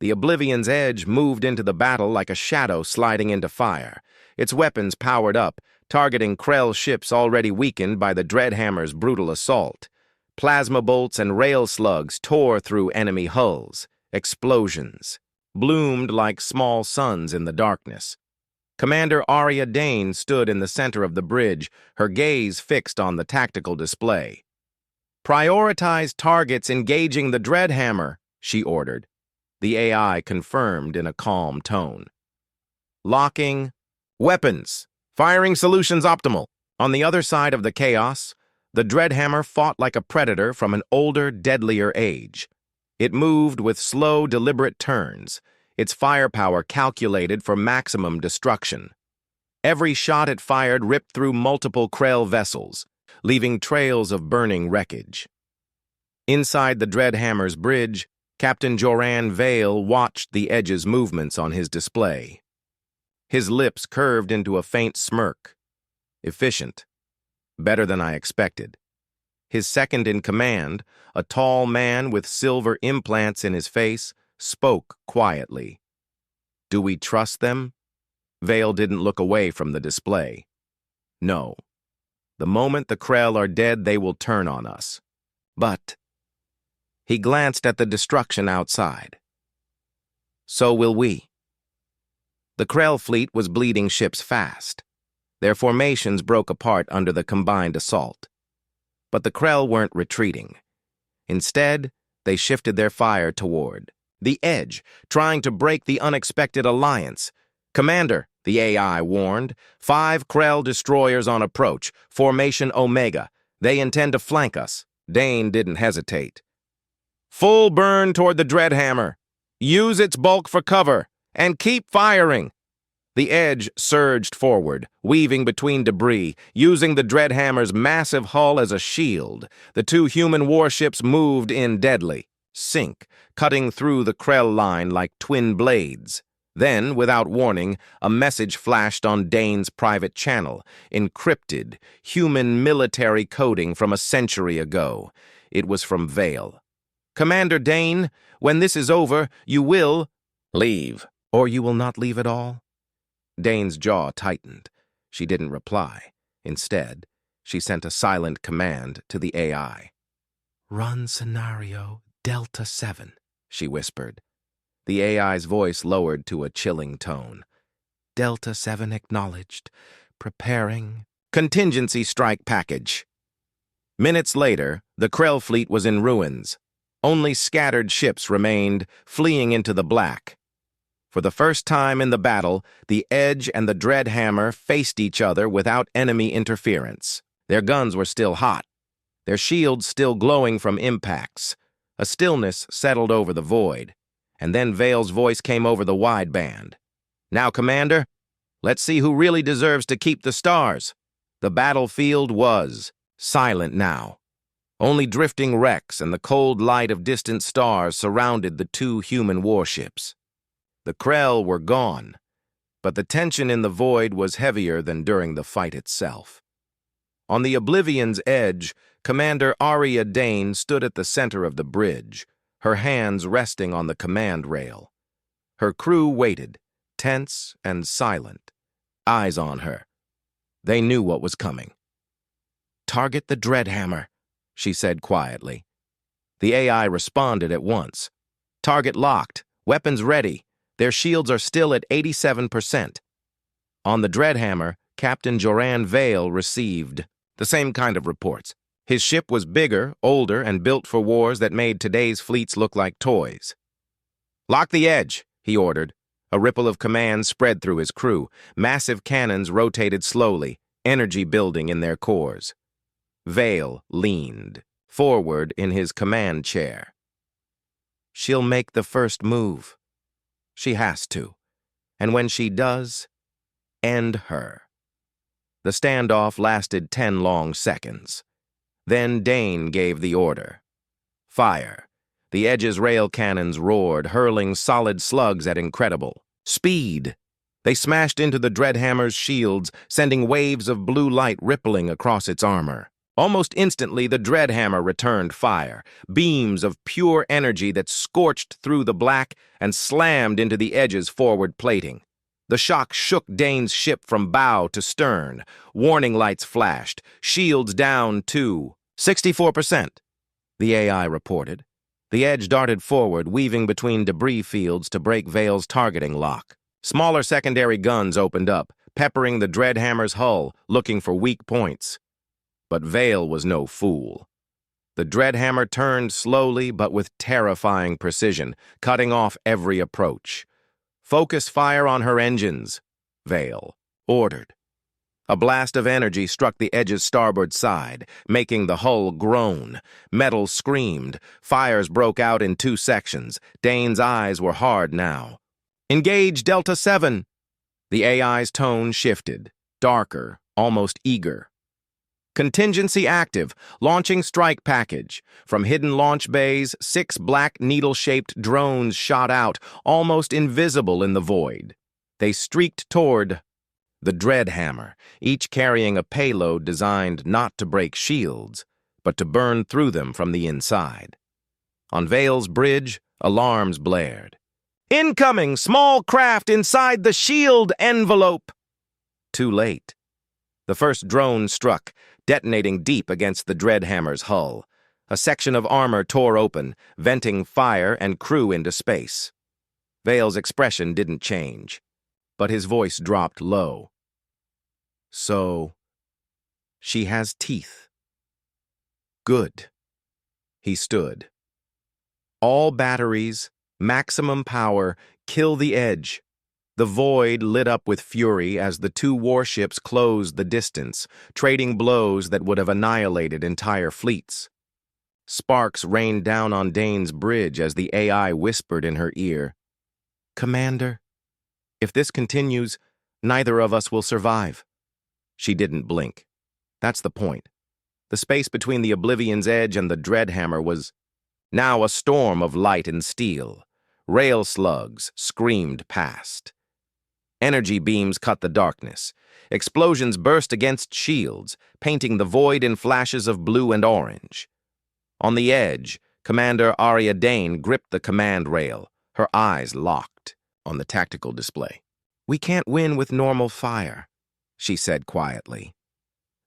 The Oblivion's edge moved into the battle like a shadow sliding into fire, its weapons powered up, targeting Krell ships already weakened by the Dreadhammer's brutal assault. Plasma bolts and rail slugs tore through enemy hulls. Explosions bloomed like small suns in the darkness. Commander Arya Dane stood in the center of the bridge, her gaze fixed on the tactical display. Prioritize targets engaging the Dreadhammer, she ordered. The AI confirmed in a calm tone. Locking weapons. Firing solutions optimal. On the other side of the chaos, the Dreadhammer fought like a predator from an older, deadlier age. It moved with slow, deliberate turns, its firepower calculated for maximum destruction. Every shot it fired ripped through multiple Krell vessels, leaving trails of burning wreckage. Inside the Dreadhammer's bridge, Captain Joran Vale watched the Edge's movements on his display. His lips curved into a faint smirk. Efficient. Better than I expected. His second-in-command, a tall man with silver implants in his face, spoke quietly. Do we trust them? Vale didn't look away from the display. No. The moment the Krell are dead, they will turn on us. But he glanced at the destruction outside. So will we. The Krell fleet was bleeding ships fast. Their formations broke apart under the combined assault. But the Krell weren't retreating. Instead, they shifted their fire toward the edge, trying to break the unexpected alliance. Commander, the AI warned, 5 Krell destroyers on approach, formation Omega. They intend to flank us. Dane didn't hesitate. Full burn toward the Dreadhammer. Use its bulk for cover, and keep firing. The edge surged forward, weaving between debris, using the Dreadhammer's massive hull as a shield. The 2 human warships moved in deadly sync, cutting through the Krell line like twin blades. Then, without warning, a message flashed on Dane's private channel, encrypted, human military coding from a century ago. It was from Vale. Commander Dane, when this is over, you will leave, or you will not leave at all. Dane's jaw tightened. She didn't reply. Instead, she sent a silent command to the AI. Run scenario Delta 7, she whispered. The AI's voice lowered to a chilling tone. Delta 7 acknowledged. Preparing. Contingency strike package. Minutes later, the Krell fleet was in ruins. Only scattered ships remained, fleeing into the black. For the first time in the battle, the Edge and the Dreadhammer faced each other without enemy interference. Their guns were still hot, their shields still glowing from impacts. A stillness settled over the void, and then Vale's voice came over the wideband. Now, Commander, let's see who really deserves to keep the stars. The battlefield was silent now. Only drifting wrecks and the cold light of distant stars surrounded the two human warships. The Krell were gone, but the tension in the void was heavier than during the fight itself. On the Oblivion's edge, Commander Arya Dane stood at the center of the bridge, her hands resting on the command rail. Her crew waited, tense and silent, eyes on her. They knew what was coming. "Target the Dreadhammer," she said quietly. The AI responded at once. "Target locked, weapons ready. Their shields are still at 87%. On the Dreadhammer, Captain Joran Vale received the same kind of reports. His ship was bigger, older, and built for wars that made today's fleets look like toys. "Lock the edge," he ordered. A ripple of command spread through his crew. Massive cannons rotated slowly, energy building in their cores. Vale leaned forward in his command chair. "She'll make the first move. She has to. And when she does, end her." The standoff lasted 10 long seconds. Then Dane gave the order. Fire. The Edge's rail cannons roared, hurling solid slugs at incredible speed. They smashed into the Dreadhammer's shields, sending waves of blue light rippling across its armor. Almost instantly, the Dreadhammer returned fire, beams of pure energy that scorched through the black and slammed into the Edge's forward plating. The shock shook Dane's ship from bow to stern. Warning lights flashed, shields down to 64%, the AI reported. The Edge darted forward, weaving between debris fields to break Vale's targeting lock. Smaller secondary guns opened up, peppering the Dreadhammer's hull, looking for weak points. But Vale was no fool. The Dreadhammer turned slowly but with terrifying precision, cutting off every approach. "Focus fire on her engines," Vale ordered. A blast of energy struck the Edge's starboard side, making the hull groan. Metal screamed. Fires broke out in 2 sections. Dane's eyes were hard now. "Engage Delta 7!" The AI's tone shifted, darker, almost eager. "Contingency active, launching strike package." From hidden launch bays, 6 black needle-shaped drones shot out, almost invisible in the void. They streaked toward the Dreadhammer, each carrying a payload designed not to break shields, but to burn through them from the inside. On Vale's bridge, alarms blared. "Incoming small craft inside the shield envelope!" Too late. The first drone struck, detonating deep against the Dreadhammer's hull. A section of armor tore open, venting fire and crew into space. Vale's expression didn't change, but his voice dropped low. "So, she has teeth." "Good." He stood. "All batteries, maximum power, kill the Edge." The void lit up with fury as the 2 warships closed the distance, trading blows that would have annihilated entire fleets. Sparks rained down on Dane's bridge as the AI whispered in her ear, "Commander, if this continues, neither of us will survive." She didn't blink. That's the point. The space between the Oblivion's Edge and the Dreadhammer was now a storm of light and steel. Rail slugs screamed past. Energy beams cut the darkness. Explosions burst against shields, painting the void in flashes of blue and orange. On the Edge, Commander Arya Dane gripped the command rail, her eyes locked on the tactical display. "We can't win with normal fire," she said quietly.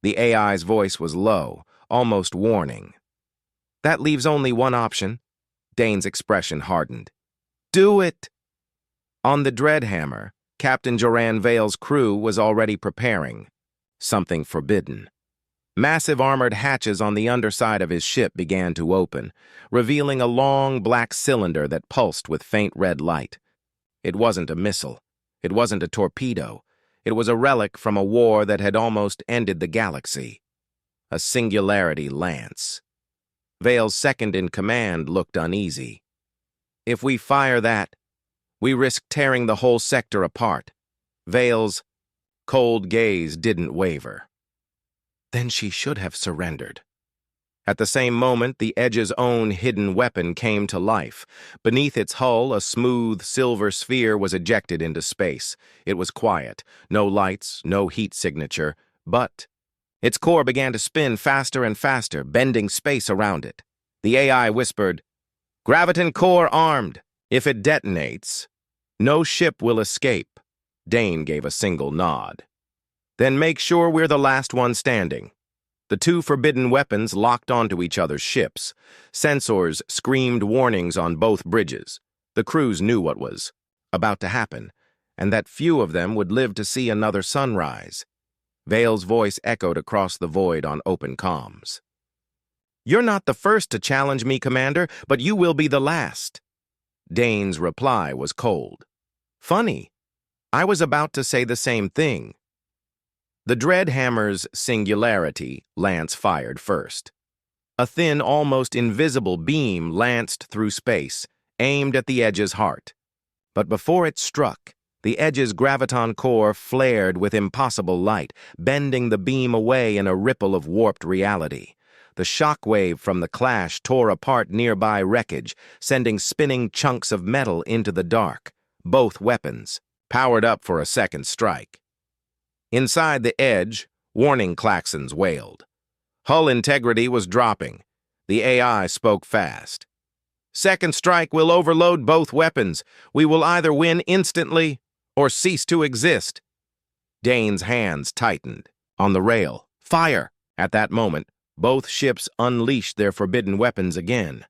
The AI's voice was low, almost warning. "That leaves only one option." Dane's expression hardened. Do it! On the Dreadhammer, Captain Joran Vale's crew was already preparing. Something forbidden. Massive armored hatches on the underside of his ship began to open, revealing a long black cylinder that pulsed with faint red light. It wasn't a missile. It wasn't a torpedo. It was a relic from a war that had almost ended the galaxy. A Singularity Lance. Vale's second-in-command looked uneasy. If we fire that, we risk tearing the whole sector apart. Vale's cold gaze didn't waver. Then she should have surrendered. At the same moment, the Edge's own hidden weapon came to life. Beneath its hull, a smooth silver sphere was ejected into space. It was quiet, no lights, no heat signature, but its core began to spin faster and faster, bending space around it. The AI whispered, "Graviton core armed. If it detonates, no ship will escape." Dane gave a single nod. "Then make sure we're the last one standing." The two forbidden weapons locked onto each other's ships. Sensors screamed warnings on both bridges. The crews knew what was about to happen, and that few of them would live to see another sunrise. Vale's voice echoed across the void on open comms. "You're not the first to challenge me, Commander, but you will be the last." Dane's reply was cold. "Funny. I was about to say the same thing." The Dreadhammer's Singularity Lance fired first. A thin, almost invisible beam lanced through space, aimed at the Edge's heart. But before it struck, the Edge's graviton core flared with impossible light, bending the beam away in a ripple of warped reality. The shockwave from the clash tore apart nearby wreckage, sending spinning chunks of metal into the dark. Both weapons powered up for a second strike. Inside the Edge, warning klaxons wailed. Hull integrity was dropping. The AI spoke fast. "Second strike will overload both weapons. We will either win instantly or cease to exist." Dane's hands tightened. On the rail, fire! At that moment, both ships unleashed their forbidden weapons again.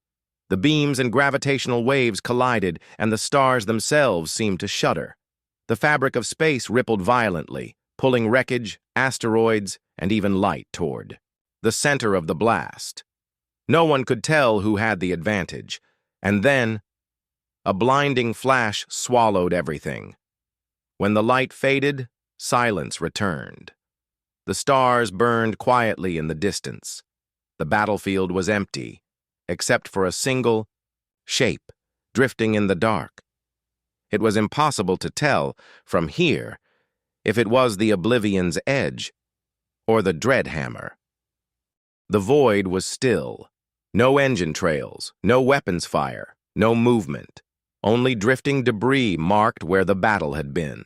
The beams and gravitational waves collided, and the stars themselves seemed to shudder. The fabric of space rippled violently, pulling wreckage, asteroids, and even light toward the center of the blast. No one could tell who had the advantage, and then a blinding flash swallowed everything. When the light faded, silence returned. The stars burned quietly in the distance. The battlefield was empty, except for a single shape drifting in the dark. It was impossible to tell, from here, if it was the Oblivion's Edge or the Dreadhammer. The void was still. No engine trails, no weapons fire, no movement. Only drifting debris marked where the battle had been.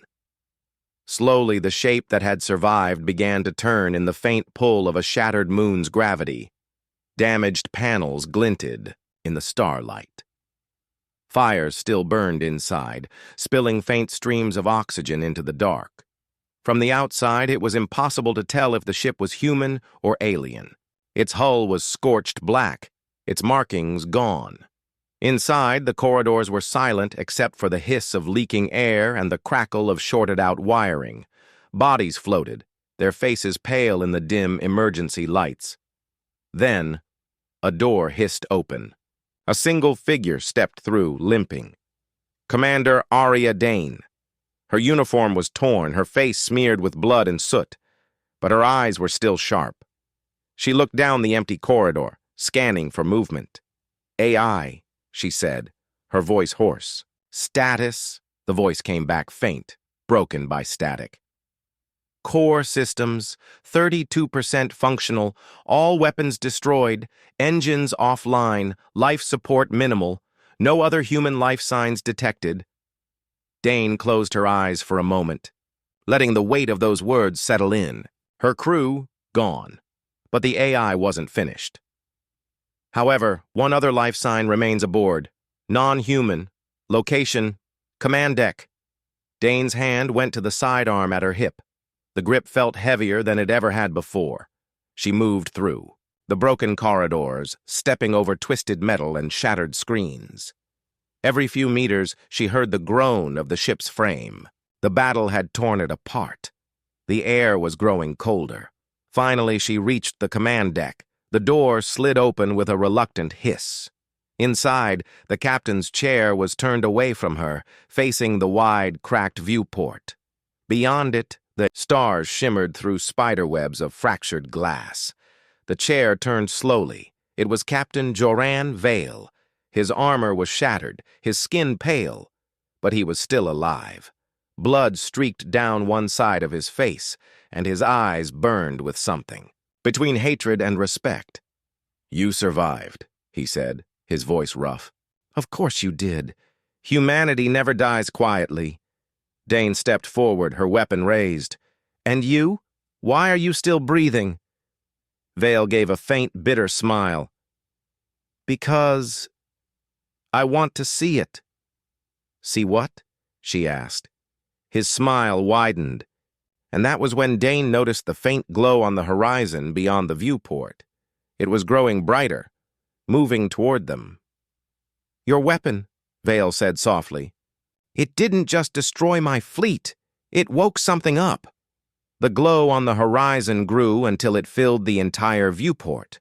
Slowly, the shape that had survived began to turn in the faint pull of a shattered moon's gravity. Damaged panels glinted in the starlight. Fires still burned inside, spilling faint streams of oxygen into the dark. From the outside, it was impossible to tell if the ship was human or alien. Its hull was scorched black, its markings gone. Inside, the corridors were silent except for the hiss of leaking air and the crackle of shorted-out wiring. Bodies floated, their faces pale in the dim emergency lights. Then, a door hissed open. A single figure stepped through, limping. Commander Aria Dane. Her uniform was torn, her face smeared with blood and soot, but her eyes were still sharp. She looked down the empty corridor, scanning for movement. "AI," she said, her voice hoarse. "Status," the voice came back faint, broken by static. "Core systems, 32% functional, all weapons destroyed, engines offline, life support minimal, no other human life signs detected." Dane closed her eyes for a moment, letting the weight of those words settle in. Her crew, gone. But the AI wasn't finished. However, one other life sign remains aboard. Non-human. Location, command deck. Dane's hand went to the sidearm at her hip. The grip felt heavier than it ever had before. She moved through the broken corridors, stepping over twisted metal and shattered screens. Every few meters, she heard the groan of the ship's frame. The battle had torn it apart. The air was growing colder. Finally, she reached the command deck. The door slid open with a reluctant hiss. Inside, the captain's chair was turned away from her, facing the wide, cracked viewport. Beyond it, the stars shimmered through spiderwebs of fractured glass. The chair turned slowly. It was Captain Joran Vale. His armor was shattered, his skin pale, but he was still alive. Blood streaked down one side of his face, and his eyes burned with something, between hatred and respect. "You survived," he said, his voice rough. "Of course you did. Humanity never dies quietly." Dane stepped forward, her weapon raised. "And you? Why are you still breathing?" Vale gave a faint, bitter smile. "Because I want to see it." "See what?" she asked. His smile widened, and that was when Dane noticed the faint glow on the horizon beyond the viewport. It was growing brighter, moving toward them. "Your weapon," Vale said softly. "It didn't just destroy my fleet. It woke something up." The glow on the horizon grew until it filled the entire viewport.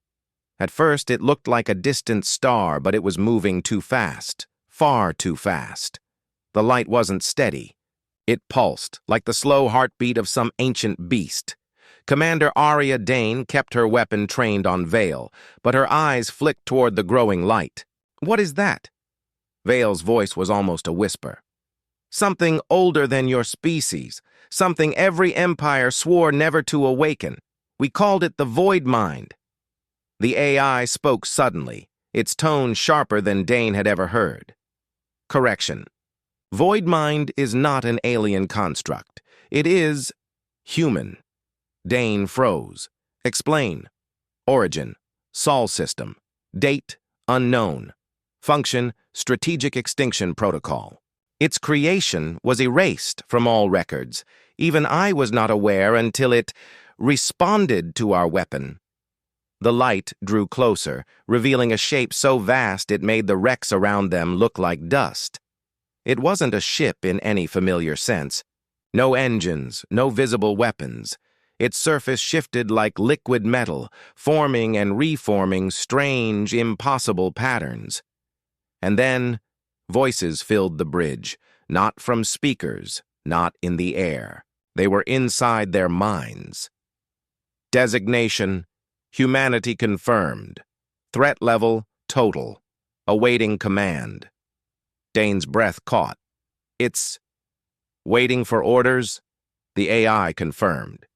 At first, it looked like a distant star, but it was moving too fast, far too fast. The light wasn't steady. It pulsed, like the slow heartbeat of some ancient beast. Commander Arya Dane kept her weapon trained on Vale, but her eyes flicked toward the growing light. "What is that?" Vale's voice was almost a whisper. "Something older than your species, something every empire swore never to awaken. We called it the Void Mind." The AI spoke suddenly, its tone sharper than Dane had ever heard. "Correction. Void Mind is not an alien construct. It is human." Dane froze. "Explain." "Origin, Sol system. Date, unknown. Function, strategic extinction protocol. Its creation was erased from all records. Even I was not aware until it responded to our weapon." The light drew closer, revealing a shape so vast it made the wrecks around them look like dust. It wasn't a ship in any familiar sense. No engines, no visible weapons. Its surface shifted like liquid metal, forming and reforming strange, impossible patterns. And then, voices filled the bridge, not from speakers, not in the air. They were inside their minds. "Designation, humanity confirmed. Threat level, total. Awaiting command." Dane's breath caught. "It's waiting for orders?" The AI confirmed.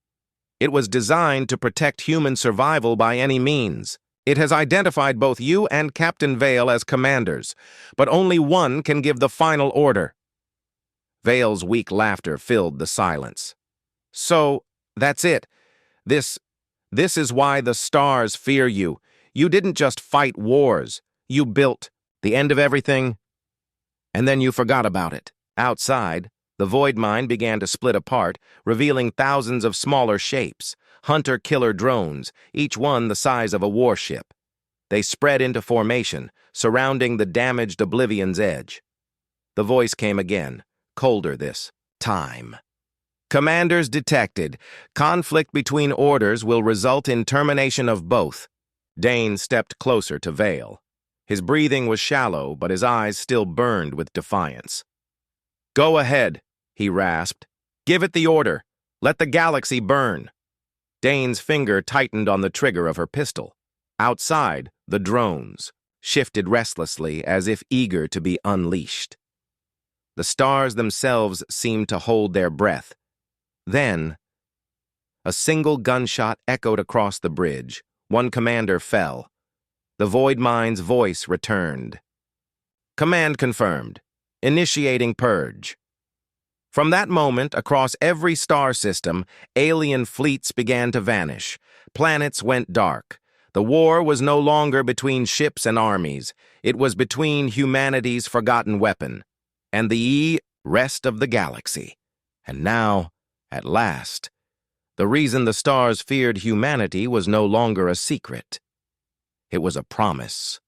"It was designed to protect human survival by any means. It has identified both you and Captain Vale as commanders, but only one can give the final order." Vale's weak laughter filled the silence. "So, that's it. This is why the stars fear you. You didn't just fight wars. You built the end of everything, and then you forgot about it." Outside, the void mine began to split apart, revealing thousands of smaller shapes, hunter-killer drones, each one the size of a warship. They spread into formation, surrounding the damaged Oblivion's edge. The voice came again, colder this time. "Commanders detected. Conflict between orders will result in termination of both." Dane stepped closer to Vale. His breathing was shallow, but his eyes still burned with defiance. "Go ahead," he rasped. "Give it the order. Let the galaxy burn." Dane's finger tightened on the trigger of her pistol. Outside, the drones shifted restlessly as if eager to be unleashed. The stars themselves seemed to hold their breath. Then, a single gunshot echoed across the bridge. One commander fell. The Void Mind's voice returned. "Command confirmed. Initiating purge." From that moment, across every star system, alien fleets began to vanish. Planets went dark. The war was no longer between ships and armies. It was between humanity's forgotten weapon and the rest of the galaxy. And now, at last, the reason the stars feared humanity was no longer a secret. It was a promise.